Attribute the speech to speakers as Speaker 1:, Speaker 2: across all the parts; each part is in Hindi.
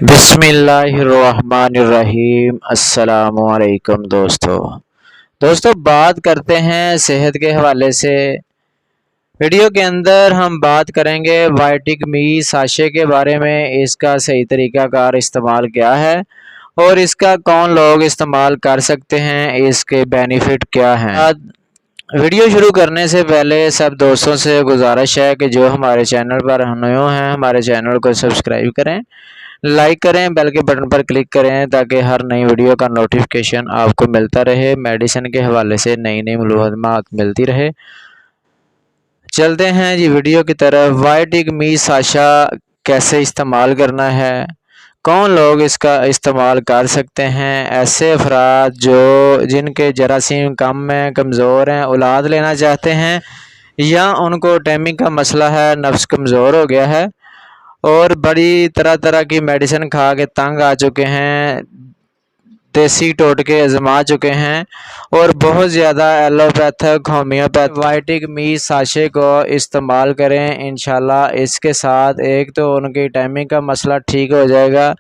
Speaker 1: बिस्मिल्लाहिर्रहमानिर्रहीम। अस्सलामुअलैकुम दोस्तों बात करते हैं सेहत के हवाले से। वीडियो के अंदर हम बात करेंगे वाइटिक मी साशे के बारे में। इसका सही तरीक़ाकार इस्तेमाल क्या है और इसका कौन लोग इस्तेमाल कर सकते हैं, इसके बेनिफिट क्या हैं। वीडियो शुरू करने से पहले सब दोस्तों से गुजारिश है कि जो हमारे चैनल पर नए हैं हमारे चैनल को सब्सक्राइब करें, लाइक करें, बेल के बटन पर क्लिक करें ताकि हर नई वीडियो का नोटिफिकेशन आपको मिलता रहे। मेडिसिन के हवाले से नई नई मालूमात मिलती रहे। चलते हैं जी वीडियो की तरफ। वाइटिक मी साशा कैसे इस्तेमाल करना है, कौन लोग इसका इस्तेमाल कर सकते हैं। ऐसे अफराद जिनके जरासीम कम हैं, कमज़ोर हैं, औलाद लेना चाहते हैं या उनको टाइमिंग का मसला है, नफ्स कमज़ोर हो गया है और बड़ी तरह तरह की मेडिसिन खा के तंग आ चुके हैं, देसी टोटके आजमा चुके हैं और बहुत ज़्यादा एलोपैथिक होम्योपैथ वाइटिक मी साशे को इस्तेमाल करें। इंशाल्लाह इसके साथ एक तो उनकी टाइमिंग का मसला ठीक हो जाएगा,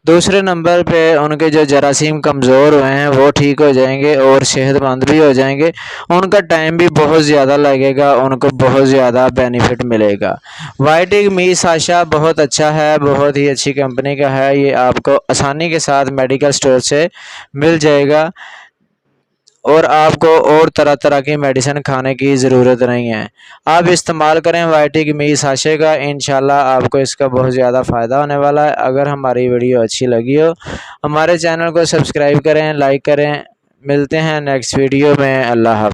Speaker 1: दूसरे नंबर पे उनके जो जरासीम कमज़ोर हुए हैं वो ठीक हो जाएंगे और सेहतमंद भी हो जाएंगे। उनका टाइम भी बहुत ज़्यादा लगेगा, उनको बहुत ज़्यादा बेनिफिट मिलेगा। वाइटिक मी साशा बहुत अच्छा है, बहुत ही अच्छी कंपनी का है। ये आपको आसानी के साथ मेडिकल स्टोर से मिल जाएगा और आपको और तरह तरह की मेडिसिन खाने की ज़रूरत नहीं है। आप इस्तेमाल करें वाइटिक मी साशे का, इंशाल्लाह आपको इसका बहुत ज़्यादा फ़ायदा होने वाला है। अगर हमारी वीडियो अच्छी लगी हो हमारे चैनल को सब्सक्राइब करें, लाइक करें। मिलते हैं नेक्स्ट वीडियो में। अल्लाह हाफ़िज़।